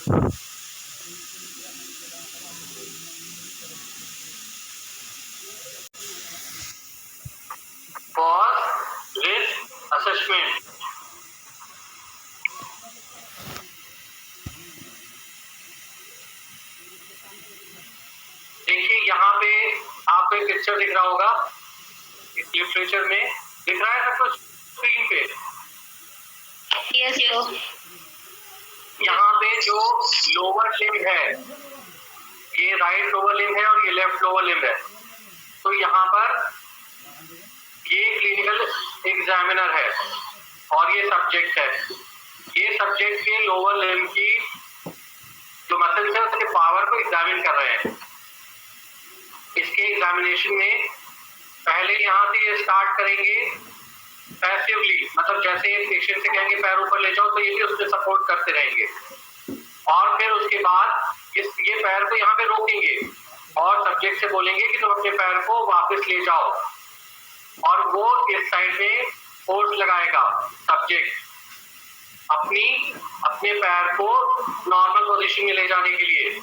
Pause risk assessment. देखिए यहाँ पे आपको एक पिक्चर दिख रहा होगा, इस लिटरेचर में दिख रहा है सब कुछ स्क्रीन पे। Yes sir. यहाँ पे जो लोअर लिम्ब है, ये राइट लोअर लिम्ब है और ये लेफ्ट लोअर लिम्ब है। तो यहाँ पर ये क्लिनिकल एग्जामिनर है और ये सब्जेक्ट है। ये सब्जेक्ट के लोअर लिम्ब की जो मसल्स है उसके पावर को एग्जामिन कर रहे हैं। इसके एग्जामिनेशन में पहले यहाँ से ये स्टार्ट करेंगे पैसिवली, मतलब जैसे पेशेंट से कहेंगे पैर ऊपर ले जाओ तो ये भी उसमें सपोर्ट करते रहेंगे, और फिर उसके बाद ये पैर को यहाँ पे रोकेंगे और सब्जेक्ट से बोलेंगे कि तुम अपने पैर को वापस ले जाओ, और वो इस साइड में फोर्स लगाएगा सब्जेक्ट अपने पैर को नॉर्मल पोजीशन में ले जाने के लिए,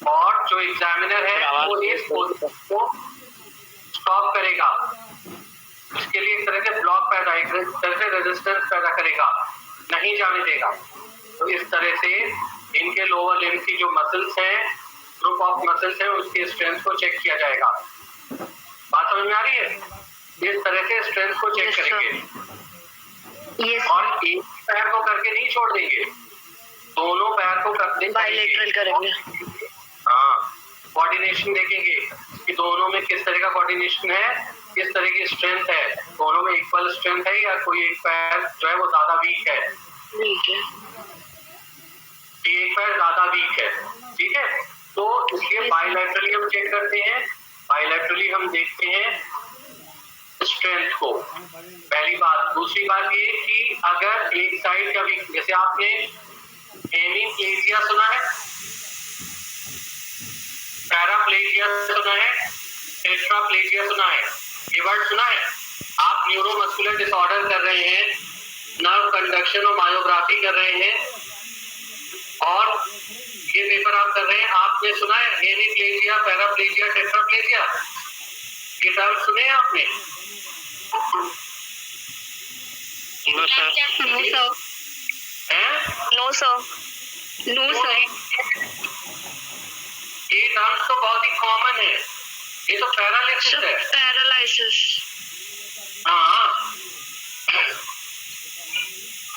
और जो एग्जामिनर है वो इस पोजीशन को स्टॉप करेगा। इसके लिए एक तरह से ब्लॉक पैदा, एक तरह से रेजिस्टेंस पैदा करेगा, नहीं जाने देगा। तो इस तरह से इनके लोअर लिम्ब की जो मसल्स हैं, ग्रुप ऑफ मसल्स हैं, उसकी स्ट्रेंथ को चेक किया जाएगा। बात समझ में आ रही है? इस तरह से स्ट्रेंथ को चेक करेंगे और एक पैर को करके नहीं छोड़ देंगे, दोनों पैर को करके बाइलेटरल करेंगे। हाँ, कोऑर्डिनेशन देखेंगे कि दोनों में किस तरह का कोऑर्डिनेशन है, किस तरह की स्ट्रेंथ है, दोनों में इक्वल स्ट्रेंथ है या कोई एक पैर जो है वो ज्यादा वीक है। एक पैर ज्यादा वीक है, ठीक है। तो इसलिए बाइलेटरली हम चेक करते हैं, बाइलेटरली हम देखते हैं स्ट्रेंथ को, पहली बात। दूसरी बात ये कि अगर एक साइड का वीक, जैसे आपने हेमीप्लेजिया सुना है, पैराप्लेजिया सुना है, टेट्राप्लेजिया सुना है, ये वर्ड सुना है? आप न्यूरोमस्कुलर डिसऑर्डर कर रहे हैं, नर्व कंडक्शन और मायोग्राफी कर रहे हैं, और ये पेपर आप कर रहे हैं, आपने सुना है हेमीप्लेजिया, पैराप्लेजिया, टेट्राप्लेजिया, ये टर्म सुने हैं आपने? No sir. No sir. No sir. ये टर्म्स तो बहुत ही कॉमन है, ये तो पैरालिसिस है। पैरालिसिस। हाँ,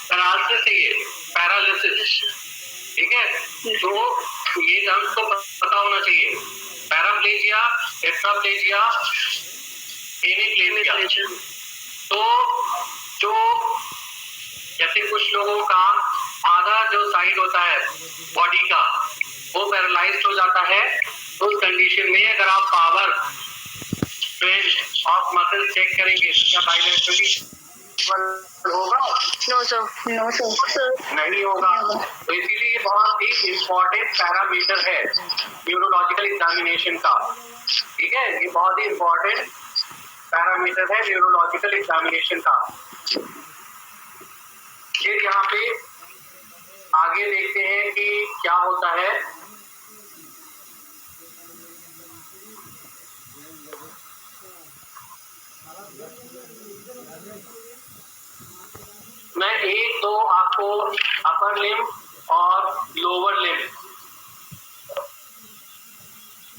पैरालिसिस है ये, पैरालिसिस, ठीक है। तो ये टर्म्स तो पता होना चाहिए, पैराप्लेजिया, टेट्राप्लेजिया, हेमीप्लेजिया। तो जो जैसे कुछ लोगों का आधा जो साइड होता है बॉडी का वो पैरालाइज्ड हो जाता है, तो उस कंडीशन में अगर आप power strength of muscle check करेंगे क्या बाइलेटरली होगा? No sir. No sir. नहीं होगा। तो इसीलिए ये बहुत ही इम्पोर्टेंट पैरामीटर है न्यूरोलॉजिकल एग्जामिनेशन का, ठीक है। ये बहुत ही इम्पोर्टेंट पैरामीटर है न्यूरोलॉजिकल एग्जामिनेशन का। फिर यहाँ पे आगे देखते हैं कि क्या होता है। मैं एक दो आपको अपर लिम्ब और लोअर लिम्ब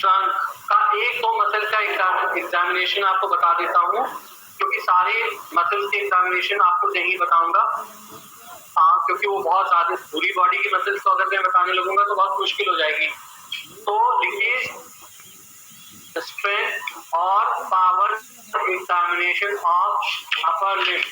ट्रंक का एक दो मसल का एग्जामिनेशन आपको बता देता हूँ, क्योंकि सारे मसल के एग्जामिनेशन आपको नहीं बताऊंगा। हाँ, क्योंकि वो बहुत ज्यादा पूरी बॉडी की मसल्स को अगर मैं बताने लगूंगा तो बहुत मुश्किल हो जाएगी। तो लिखिए स्ट्रेंथ और power examination of upper limb.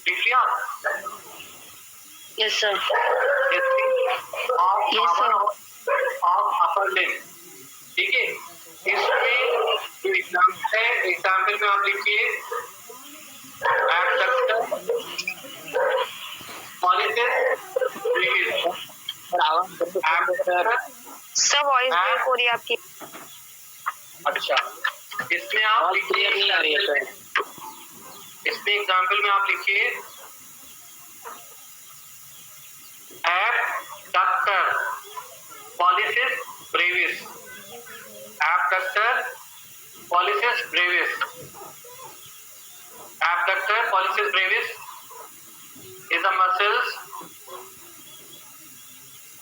लिख लिया? Yes sir. Of upper limb, ठीक है। एग्जाम्पल में आप लिखिए abductor pollicis brevis. Sir voice break हो रही है आपकी। अच्छा, इसमें आप लिखिए, नहीं आ रही है सर। इसमें एग्जाम्पल में आप लिखिए abductor pollicis brevis. Abductor pollicis brevis. Abductor pollicis brevis is a muscles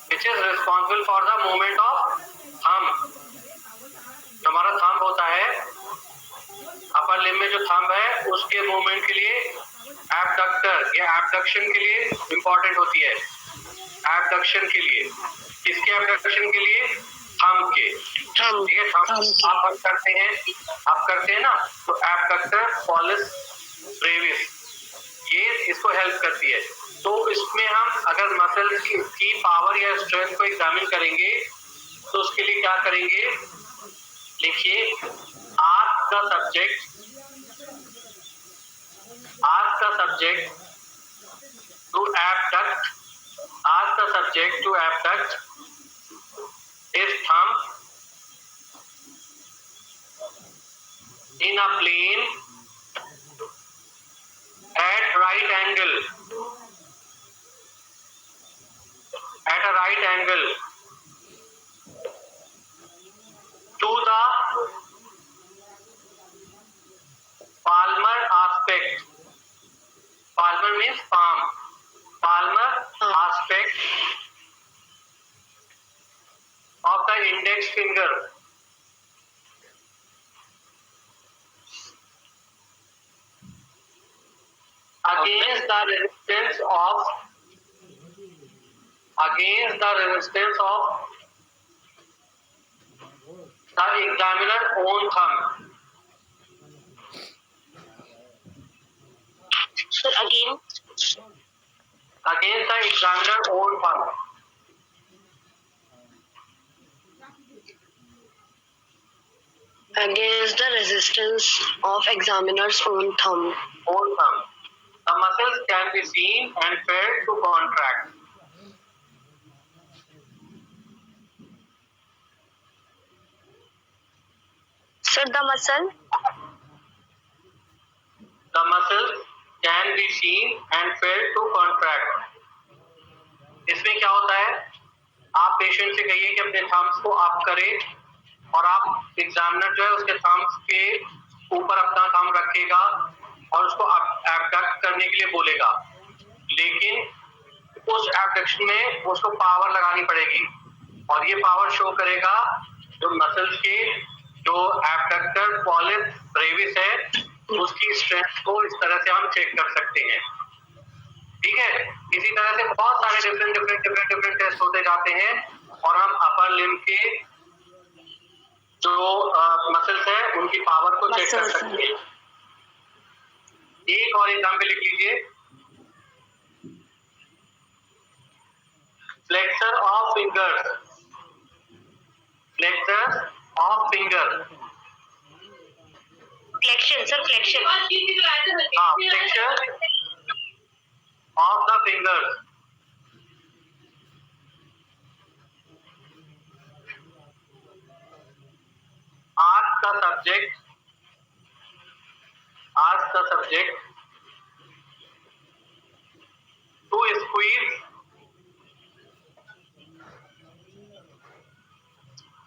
which is responsible for the movement of thumb। जो हमारा थंब होता है, अपर लिम्ब में जो थंब है उसके मूवमेंट के लिए एब्डक्टर या एब्डक्शन के लिए इंपॉर्टेंट होती है। एब्डक्शन के लिए, किसके एब्डक्शन के लिए? थंब के। ठीक है, थंब आप करते हैं ना, तो एब्डक्टर पॉलिस ब्रेविस ये इसको हेल्प करती है। तो इसमें हम अगर मसल की पावर या स्ट्रेंथ को एग्जामिन करेंगे तो उसके लिए क्या करेंगे? लिखिए ask the subject to abduct, ask the subject to abduct his thumb in a plane at a right angle to the palmar aspect. Palmar means palm. Palmar aspect of the index finger. Against the resistance of the examiner own thumb. Sir again. Against the examiner own thumb. Against the resistance of examiner's own thumb. The muscles can be seen and felt to contract. Sir, the muscles can be seen and felt to contract. इसमें क्या होता है? आप patient से कहिए कि अपने Thums को अप करे और आप एग्जामिनर जो है उसके थम्स के ऊपर अपना थंब रखेगा और उसको एब्डक्ट करने के लिए बोलेगा, लेकिन उस एब्डक्शन में उसको पावर लगानी पड़ेगी और ये पावर शो करेगा जो मसल्स के जो एब्डक्टर पॉलिस ब्रेविस है उसकी स्ट्रेंथ को इस तरह से हम चेक कर सकते हैं। ठीक है, इसी तरह से बहुत सारे डिफरेंट टेस्ट होते जाते हैं और हम अपर लिम्ब के जो मसल्स है उनकी पावर को चेक कर सकते हैं। एक और एग्जाम्पल लिख लीजिए, flexor of finger. Flexor of finger, flexion sir, flexion. हाँ, flexor of the finger. Ask the subject to squeeze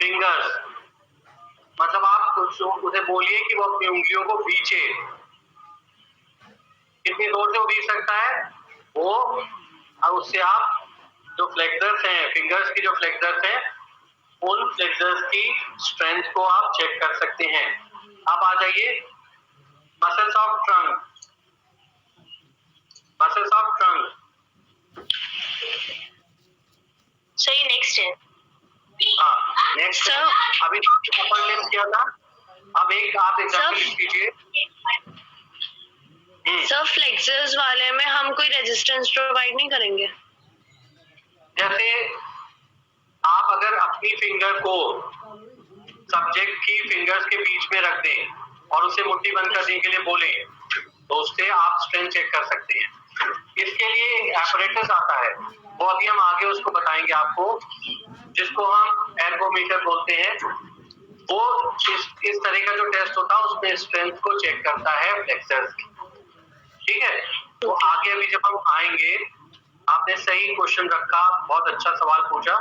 fingers। मतलब आप उसे बोलिए कि वो अपनी उंगलियों को खींचे। कितनी जोर से वो खींच सकता है वो, और उससे आप जो फ्लेक्सर्स हैं, फिंगर्स की जो फ्लेक्सर्स हैं, उन फ्लेक्सर्स की स्ट्रेंथ को आप चेक कर सकते हैं। आप आ जाइए muscles of trunk. Muscles of trunk सही, नेक्स्ट है। हाँ, नेक्स्ट है। अभी अपर लिम्ब किया था, अब एक आप एग्जांपल लिख लीजिए। सर फ्लेक्सर्स वाले में हम कोई रेजिस्टेंस प्रोवाइड नहीं करेंगे। जैसे आप अगर अपनी फिंगर को सब्जेक्ट की फिंगर्स के बीच में रख दें और उसे मुट्ठी बंद करने के लिए बोले तो उससे आप स्ट्रेंथ चेक कर सकते हैं। इसके लिए एक एपरेटस आता है, वो अभी हम आगे उसको बताएंगे आपको, जिसको हम एर्गोमीटर बोलते हैं। वो इस तरह का जो टेस्ट होता है उसमें स्ट्रेंथ को चेक करता है फ्लेक्सर्स की। ठीक है, तो आगे अभी जब हम आएंगे, आपने सही क्वेश्चन रखा, बहुत अच्छा सवाल पूछा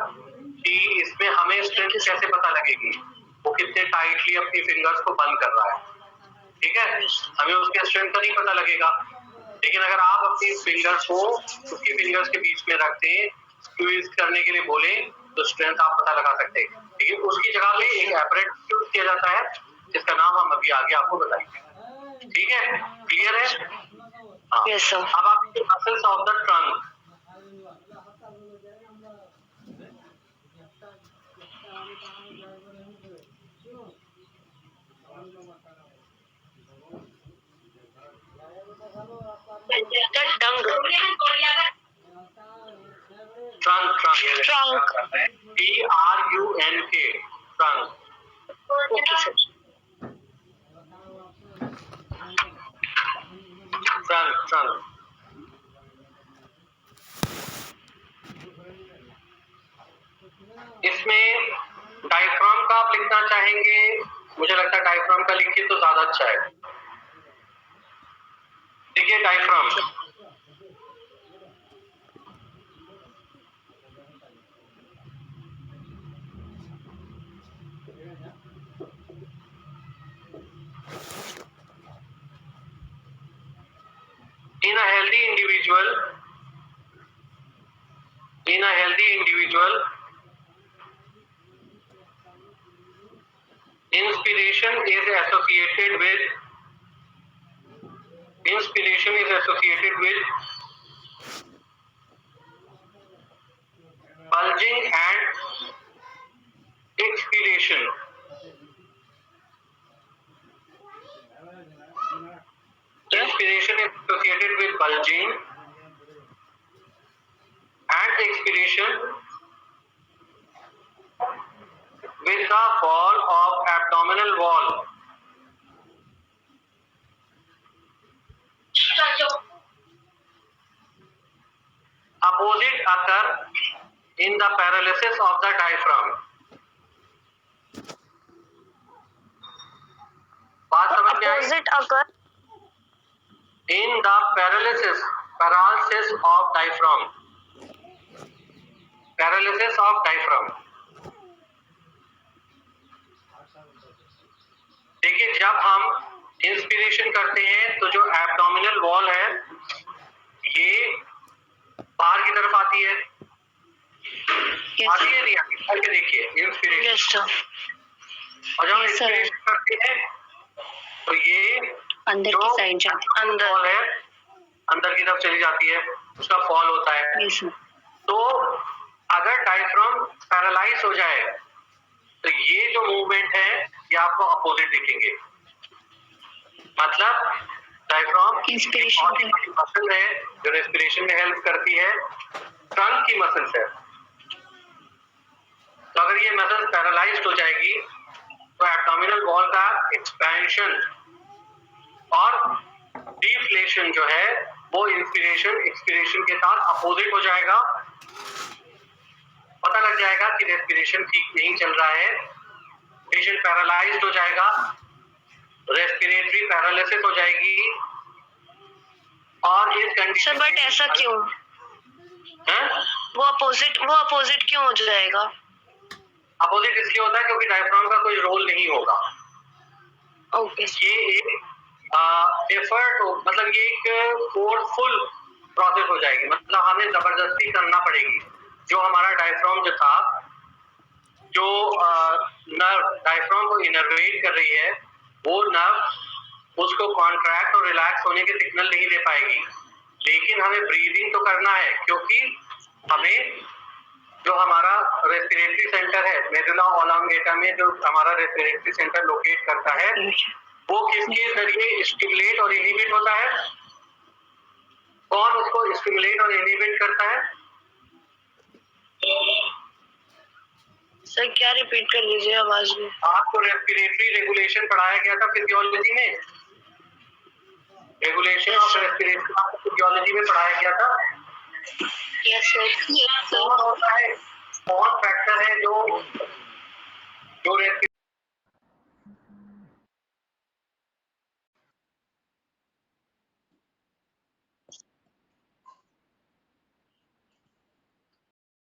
कि इसमें हमें स्ट्रेंथ कैसे पता लगेगी, वो कितने टाइटली अपनी फिंगर्स को बंद कर रहा है। ठीक है, हमें उसके स्ट्रेंथ का नहीं पता लगेगा, लेकिन अगर आप अपनी फिंगर्स को उसकी फिंगर्स के बीच में रखते हैं, स्क्वीज करने के लिए बोले तो स्ट्रेंथ आप पता लगा सकते हैं। लेकिन उसकी जगह पे एक एपरेटस यूज किया जाता है जिसका नाम हम अभी आगे आपको बताएंगे। ठीक है, क्लियर है? हाँ। Yes sir. अब आप muscles of the trunk, trunk TRUNK, trunk. Okay sir. Trunk इसमें डायफ्राम का आप लिखना चाहेंगे, मुझे लगता है डायफ्राम का लिखिए तो ज्यादा अच्छा है। देखिए diaphragm, in a healthy individual, inspiration is associated with bulging and expiration. Inspiration is associated with bulging and expiration with the fall of abdominal wall. Opposite occur in the paralysis of the diaphragm. बात समझ में आई? Opposite occur In the paralysis of diaphragm. Paralysis of diaphragm. देखिए, जब हम inspiration करते हैं तो जो एब्डोमिनल वॉल है ये बाहर की तरफ आती है, आती है नहीं आती? करके देखिए इंस्पिरेशन, यस सर। और जब Yes, sir. इंस्पिरेशन करते हैं तो ये अंदर जो की साइड जाती अंदर वॉल है अंदर की तरफ चली जाती है, उसका फॉल होता है। Yes sir. तो अगर डायफ्राम पैरालाइज हो जाए तो ये जो मूवमेंट है ये आपको अपोजिट दिखेंगे। मतलब डायफ्राम इंस्पिरेशन मसल है जो रेस्पिरेशन में हेल्प करती है, ट्रंक की मसल्स है। तो अगर ये मसल पैरालाइज्ड हो जाएगी तो एब्डोमिनल वॉल का एक्सपेंशन और डिफ्लेशन जो है वो इंस्पिरेशन एक्सपिरेशन के साथ अपोजिट हो जाएगा। पता लग जाएगा कि रेस्पिरेशन ठीक नहीं चल रहा है, पेशेंट पैरालाइज्ड हो जाएगा, रेस्पिरेटरी पैरालिसिस हो जाएगी। और इस कंडीशन सर बट ऐसा क्यों? है वो अपोजिट क्यों हो जाएगा? अपोजिट इसलिए होता है क्योंकि डायफ्राम का कोई रोल नहीं होगा। ओके। ये एक एफर्ट मतलब ये एक फोर्सफुल प्रोसेस हो जाएगी, मतलब हमें जबरदस्ती करना पड़ेगी। जो हमारा डायफ्राम जो था, जो नर्व डायफ्राम को इनर्वेट कर रही है, वो नर्व उसको कॉन्ट्रैक्ट और रिलैक्स होने के सिग्नल नहीं दे पाएगी। लेकिन हमें ब्रीदिंग तो करना है, क्योंकि हमें जो हमारा रेस्पिरेटरी सेंटर है मेडुला ऑब्लांगेटा में जो हमारा रेस्पिरेटरी सेंटर लोकेट करता है वो किसके जरिए स्टिमुलेट और इनहिबिट होता है? कौन उसको स्टिमुलेट और इनहिबिट करता है? सर क्या रिपीट कर लीजिए आवाज में। आपको रेस्पिरेटरी रेगुलेशन पढ़ाया गया था फिजियोलॉजी में, रेगुलेशन ऑफ रेस्पिरेशन आपको फिजियोलॉजी में पढ़ाया गया था। Yes sir. तो